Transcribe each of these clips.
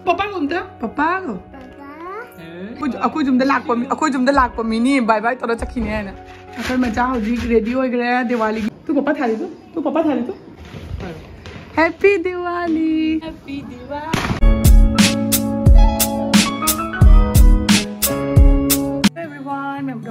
Papa gumda, papa go. Aku jumda lak pa mini bye bye tora chakhi ne na. Akhoi macha hoji ready hoi gaya Diwali. Tu papa thali tu. Happy Diwali. Happy Diwali.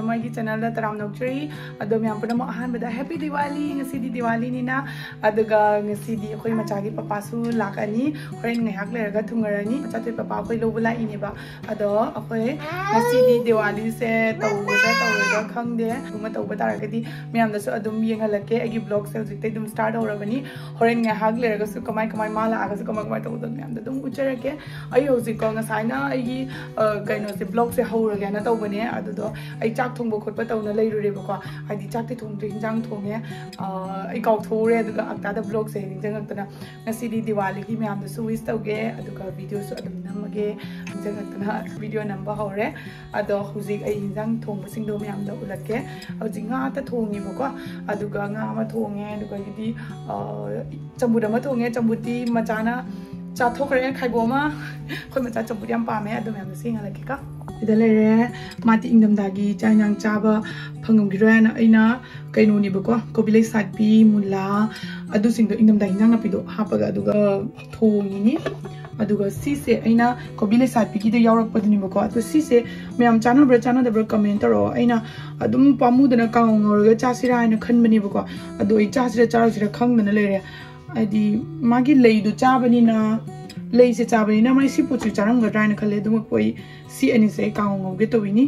My channel da taram nokchri ado myam puna mo ahan bada happy Diwali ngasi di Diwali ni na aduga ngasi di akhoi Machagi papa su lakani horen ngahak leraga thungarani chatoi papa akhoi lobula ini ba ado akhoi ngasi di Diwali se tawga khangde kuma tawba taragadi myam da su adum yengalake agi vlog se jikte dum start horabani horen ngahak leraga su kamai mala aga su kamai tawda myam da dum ucherake ai hojik ko ngasai na ai kaino se vlog se horaga na tawbane adudo ai chak thongbo khotpa tawna leirure ba ko adi chakti thongde hinjang thonge ai kaw thore aduga akta da vlog se hinjang aktana ngasi di Diwali gi myam da su wish tawge aduga video su adum namage hinjang aktana video number hore ado hujik ai hinjang thongba singdo myam da ulake hujik nga ta thongi ba ko aduga nga ma thonge aduga di chambud ma thonge chambuti machana cha thokre khaibo ma khoi macha chambud yam pa me adum yam da singa lake ka idalere mati ingdam dagi chanyang chaba phangum girana aina kaino ni bako kobilai satpi mula adu singdo ingdam dagi nang apido hapaga aduga thongi ni aduga sise aina kobilai satpi gi de yaurak paduni bako adu sise myam channel da comment ro aina adum pamu dana kaung ngorga chasira aina khanbani bako adu ai chasira khangdana lere adi magi leidu chabani na lei se chabani na mai si puchu charang ga train khale dum koi si ani se kaung ngog to wini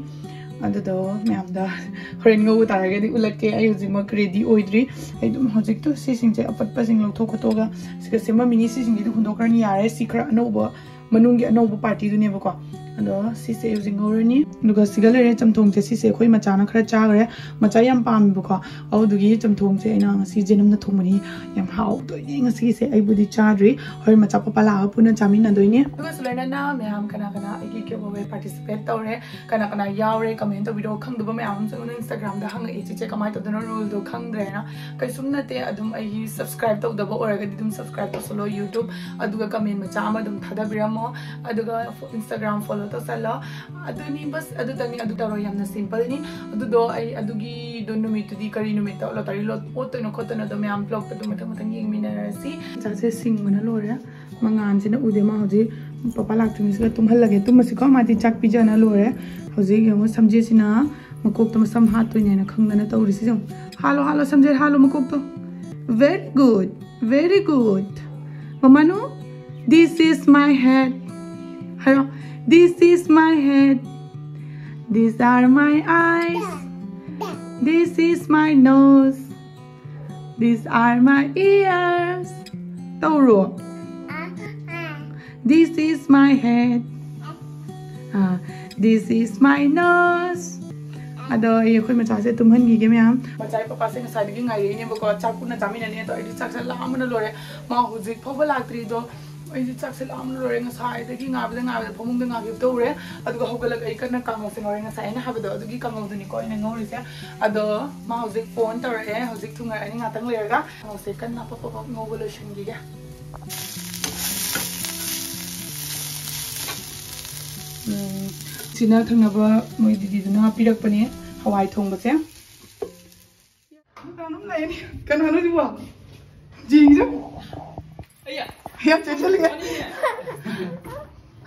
adu do myam da horen ngo tarage di ulake ai uji ma ready oidri ai dum hojik to si sing che apat pa sing lo thok khotoga sika sema mini si sing di khundok karni yare si khra anoba manungi anoba party du ne ba ko ado si se using horani duga sigale re chamthong che si se khoi machana khra chagre macha yam pam bu ko au dugi chamthong che ina si jenam na thomani yam hau to yeng si se ai budi chadri hoi macha papa la puna chamin na doine duga sulena na myam kana eigi ke bo participate tawre kana yaure comment video khang du ba myam se Instagram da hang eigi che kamai to dana rule do khang dre na kai sumna te adum ai subscribe to da ba oraga dum subscribe to solo YouTube aduga comment macha ma dum thada biramo aduga Instagram follow to sala aduni bas adu tani adu taro yamna simple ni adu do ai adugi do numit di kari numit lo tari lo oto no khotana do myam vlog to matang yeng minarasi chase sing mana lore mangan sina ude ma hoji papa lak tumi sila tum halage tum masi ko mati chak pijana lore hoji yemo samje sina makok to sam hat to nyana khangna to ri si jom halo samje halo makok to very good mamanu this is my head hayo this is my head, these are my eyes, this is my nose, these are my ears. Tauro. This is my head, this is my nose. Ado ye khoi macha se tumhan gi ge myam machai papa se ngai gi ngai ne bako chapuna chamina ne to idi chak la amna lore ma hujik phoba laktri do ai chak se lam lore ngasai de gi ngab phomung de ngab to re adu hogalak ai kana kang se ngore ngasai na habdo adu gi kang du ni ko ina ngori se ado ma hojik phone tor e hojik thunga ani ngatang le ga se kan na papa ngogolo shin gi ga sina thanga ba moi didi duna pirak pane hawai thong ba se kanum lai ni kan hanu ji wa jing jo aya ya chal ga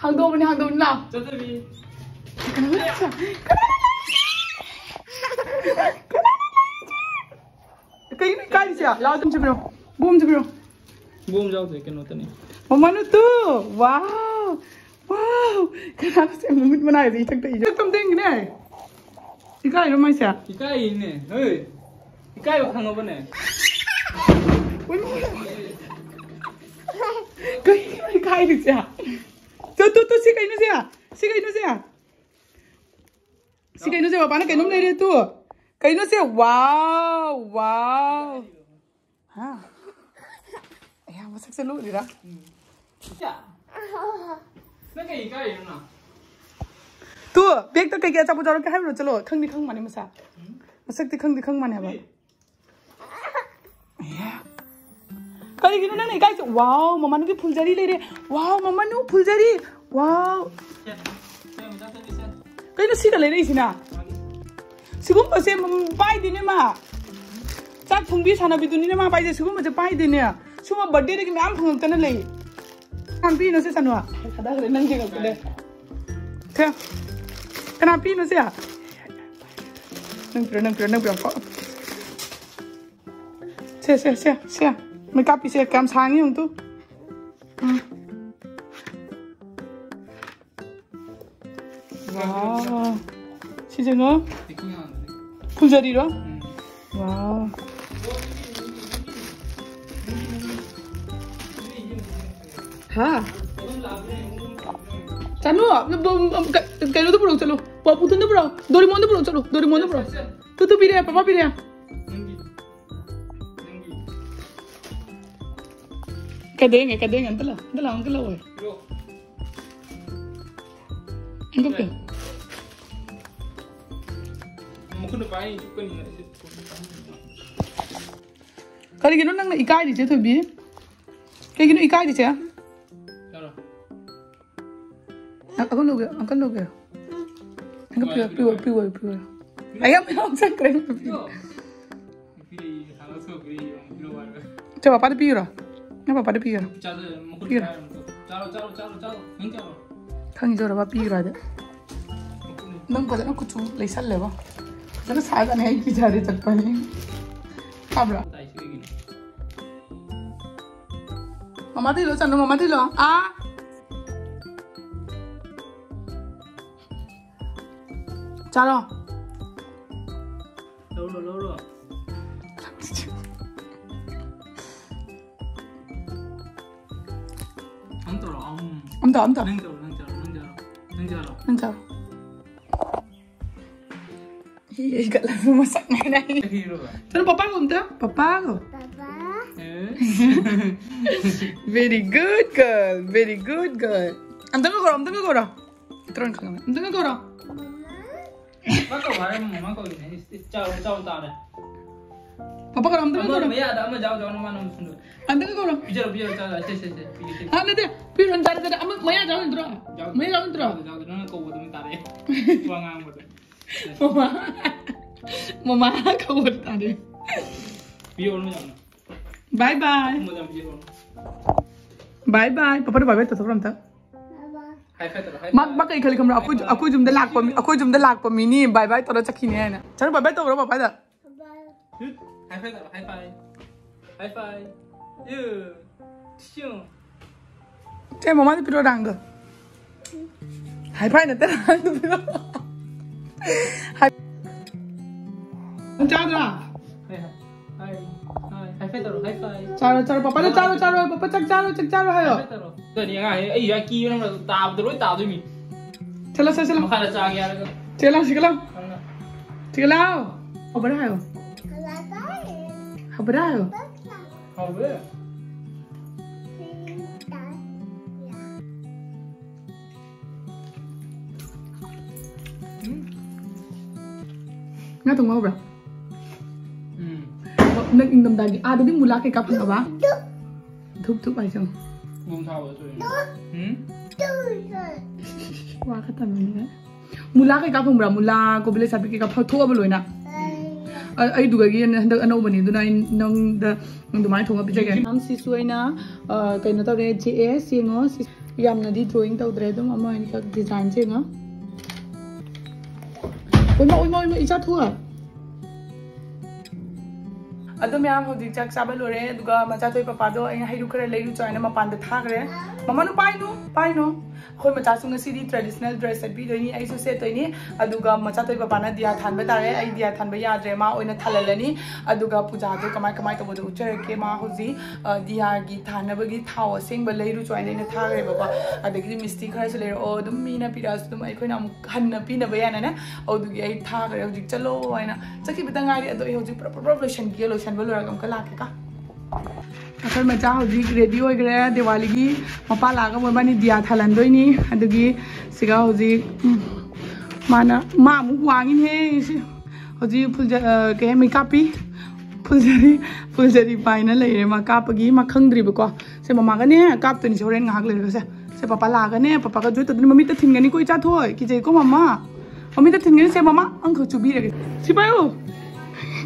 hang do na chal bi kai ni kai sia la tum chibro boom jao se ken otani mamanu tu wow kan se mumit manai ri tak tai jo tum ding ne ikai ro mai sia ikai ne hei ikai ba khang ba ne oi kai ri sia tu si kai no sia ba na kai nom le re tu kai no sia wow ha ya masak se lu ri ra ya tu bek to kai cha bu jaro ka ha ro chalo khang ni khang mane masa masak ti khang ba Kali gini nang ikai wow mama nu fulzari le re wow mama nu fulzari wow kai nu sika le re isina sigum pa se pai dine ma chak phungbi sana bi duni ne ma pai je sigum je pai dine suma birthday re ki nam phung tan le kan pi no se sanwa kada re nang je ka le the kana pi no se a nang pro seไม่กล้าปีเสียกรรมช้างยังตู้ว้าวชิจังเหรอคุณจะดีหรอว้าวฮะจันนูอ่ะแกรู้ตัวปลุกจันลูปอปุตุนตัวปลุกโดริมอนตัวปลุกจันลูโดริมอนตัวปลุกตู้ปีเรียป้าปีเรียKadang entah lah, weh. Angkat ke? Mungkin apa ini juga ni. Kali gini nang ikai di sini Twbiyu. Kayak gini ikai di sini. Aku nak ke? Angkat piwa. Ayam saya keren. Coba pada piwa. Apa pada piu? Piu. Kang hijau apa piu ada? Nang kau jangan kucu lesal lewa. Jangan sahaja nih bicara cepat ni. Kabra. Mama ti lo, canu mama ti lo. Ah. Calo. Loro. Amta. Nangjar. Iya, gak langsung masak nih. Terus papa ko. Very good girl. Amta ko. Turun ka. Amta ko. Mama ko ini. Ciao tare. Papa ko amta ko. Maya ada ama jauh mana sundo. Amta ko. Bicara ciao. Ah, nanti. Piu ntar ama maya jauh intro. Nang ko bodo tare. Tuangang bodo. Mama kau tare. Piu no jangan. Bye. Papa tu bye tu orang tak. Mak kali kamu aku jum dah lak pa mini bye toda cakini na. Cakap bye tu berapa pada? High five. You. Cek mama tu piru orang tu. High five nanti orang tu piru. High. Cakap. High five. Caro. Papa tu caro. Papa cak caro hayo. Tuh ni kan, ya kiu nama tahu tu ni. Cela. Makan cak ya. Cela. Apa dah hayo? Apa? Nggak tunggu apa? Neng ingdam dagi. Ada di mula ke kapal apa? Tup aja. Belum tahu tu. Wah kata mana? Mula ke kapal berapa? Mula kau boleh sampai ke kapal tua belum nak? Ay duga gi hendak ano bani duna nang dumai thonga pijagani am sisuaina kaina tawre JS yengo yamna di drawing tawdre dum ama ni ka design chenga oi icha thua adum yam hodi chak sabal ore duga macha toi papa do ai hairu khare leiru chaina mapan da thagre mama nu pai no khoi macha sunga sidi traditional dress set bi doi ai so set toini aduga macha toi papa na dia than ba tare ai dia than ba ya dre ma oina thalalani aduga puja do kamai to bodo uchare ke ma hoji dia gi thana ba gi thao sing ba leiru chaina na thagre baba adagi misti khare so leiro o dum mina piras dum ai khoina am hanna pina ba yana na odugi ai thagre hoji chalo aina chaki bitangari ado hoji proper lotion balo ragam kala ke ka अखर मचा होजी ready हो गरे दिवाली की मपा लागा मोबानी दिया थालंदोई नी अदुगी सिगा होजी माना मामु वांगिन हे होजी full के makeup P फुलझरी pine लेरे मा कापगी मा खंगद्रिबको से ममागने कापतनी होरेन ngahak लेरगसे से पापा लागने पापा का जोइ तदनि मम्मी त थिनगनी कोइ चा थोय कि जे को मम्मा मम्मी त थिनगनी से मम्मा अंख चुबिरगे सिपायो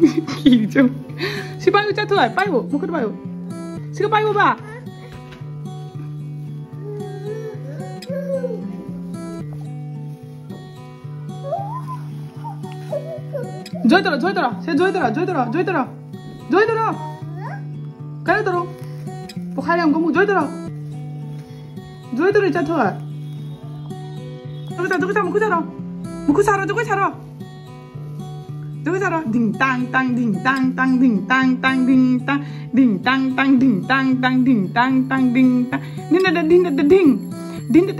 कि जो सिपायो चा थोय पायो मुखत पायो सिका पायो बा जोइ तरो से जोइ तरो करे तरो पोखारे हमको जोइ तरो इच्छा थोय मुखु सारो ding tang tang ding tang tang ding tang tang ding tang ding tang tang ding tang tang ding tang tang ding tang ding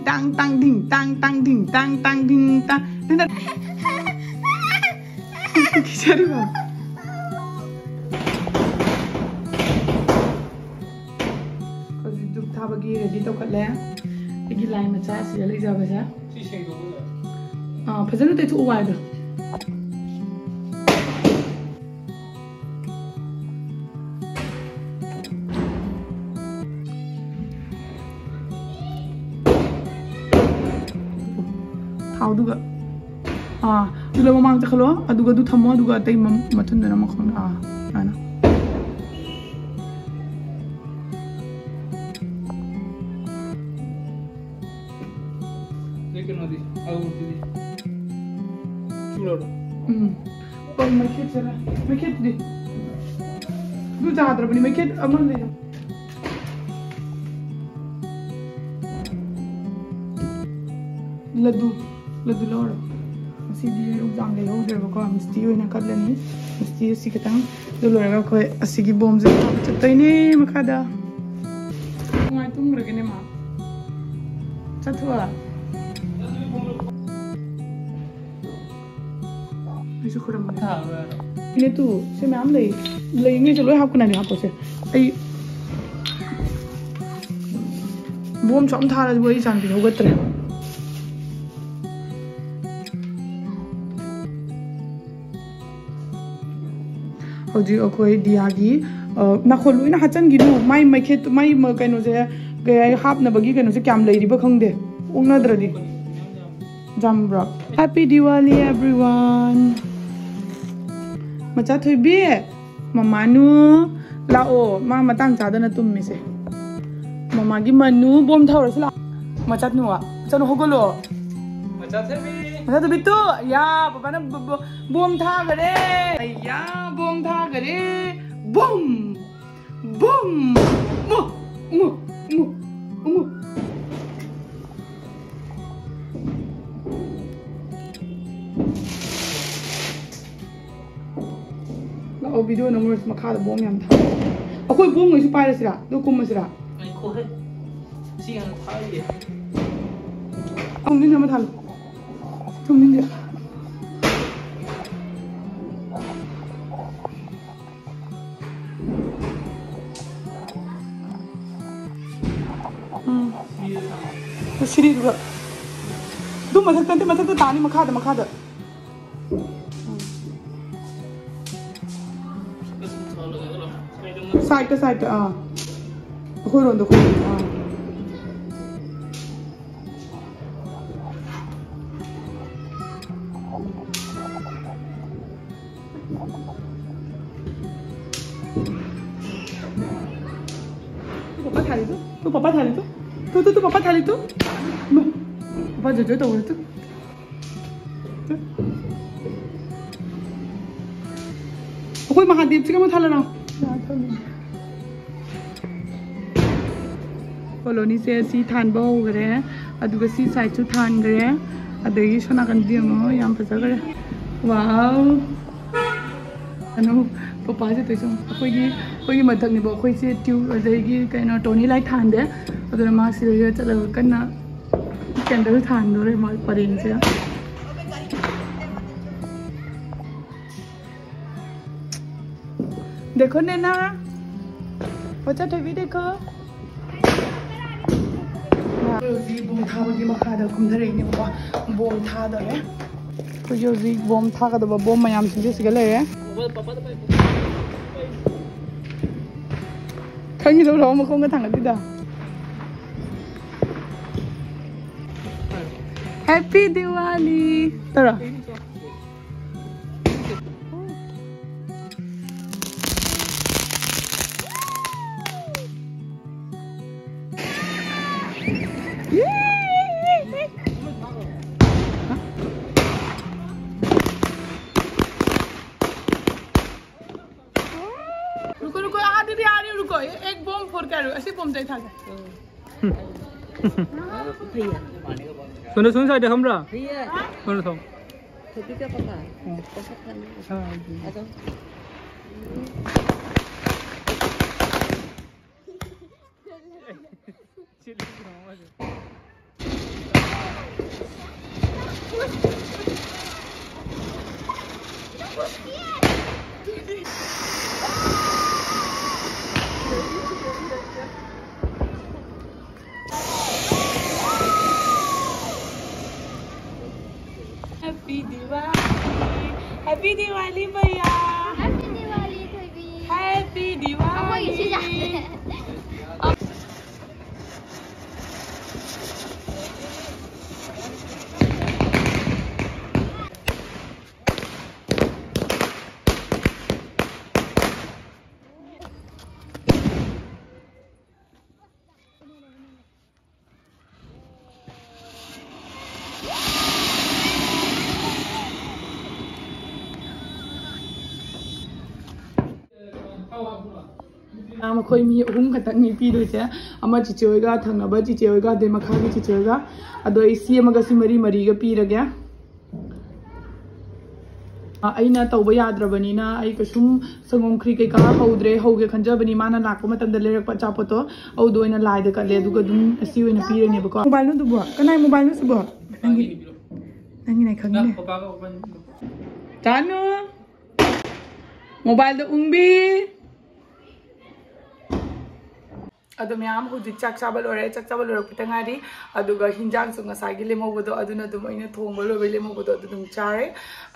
tang tang ding tang tang ding tang tang ding tang 기다려봐. 거기 뚝 타버기 레디 똑같래. 여기 라인 맞아. 시절이 잡아자. 파전도 때 좋아하다. 타오두가 dulu mamang tak keluar, aduga du thamu aduga atai matun dana makhon ana. Lekin adi, aur di. Chulo. Pag maket sara, maket di. Du jahat rabni maket aman le. Ladu lor. Sidi exam le ho derba misti hoina kadlani misti sikatang dolora ko asigi bomb je chatayne makada ngai tung ragene ma chathwa isu khuram ha ine tu se mam le nge chalo hap kuna ni hap se ai bomb chom thara bo I chan bi hogatre Hoji Akhoi diagi nakholu ina hachan gidu mai khet mai kaino je gai hap na bagi kaino se kyam leiri ba khangde ongna dradi jambra happy Diwali everyone macha thoibi mamanu lao ma matang chadana tummi se mama gi manu bom thawra sila macha nuwa chanu hogolo macha thobi tu ya papa na bom tha gare ya bom tha gare bom mu lao video na murs makha da bom yam tha akoi bom ngai su pai rasira do kum masira ai ko he si ang thai ye ang ni na ma thal tum ni Siri juga. Du masak tani makada. Side Akhoi rondo Papa thali tu. Tu papa thali tu. Papa jojo tau tu. Akhoi Mahadev sika ma thala na. Koloni se si than bo gare aduga si side chu than gare adagi sona kan diamo yam pasa gare. Wow. Anu papa je toisam akhoi mathak ni bo akhoi se tiu adagi kaina tawni lai than de adura ma si re chala kana candle than do re ma parin se देखो नैना बच्चा TV देखो बोम था बगी मखादा कुमधरे ने बा बोम था दरे Kujozi bom thaga da bom mayam sinju sigale re. Khangi lo lo ma khong ka thang da. Happy Diwali. Tara. रुको आधी भी आ रही रुको एक बम फोड़ के ऐसे बम जाए था सुनो सुन साइड हमरा सुनो सुन छोटी का पापा हां Happy Diwali भैया Happy Diwali Twbiyu Happy Diwali Akhoi mi khatan ni pi do che ama chi choiga thangnaba chi choiga de makha gi chi choiga ado isi amaga si mari ga pi rage aina tawba yadrabani na ai kasum sangom khri kai ka haudre hauge khanjabani mana lakpa matam da lerak pa chapoto au doina lai da kale du ga dum asi oina pi rene ba ko mobile no du bo kanai mobile no su bo nangi nai khang ne papa ga open tanu mobile da ungbi ado myam huji chak chabal ore pitangari aduga hinjang su ngasai gi lemobodo aduna dum aina thongba lobe lemobodo adum chare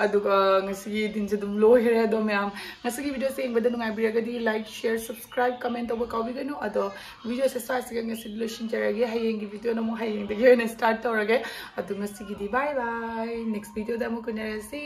aduga ngasi din je dum lo here ado myam ngasi video se engba nungai biraga di like share subscribe comment obo kawi gano ado video se start se ngasi lo shin charage hayeng gi video no mo hayeng de ge start torage ado ngasi gi di bye bye next video da mo kunere se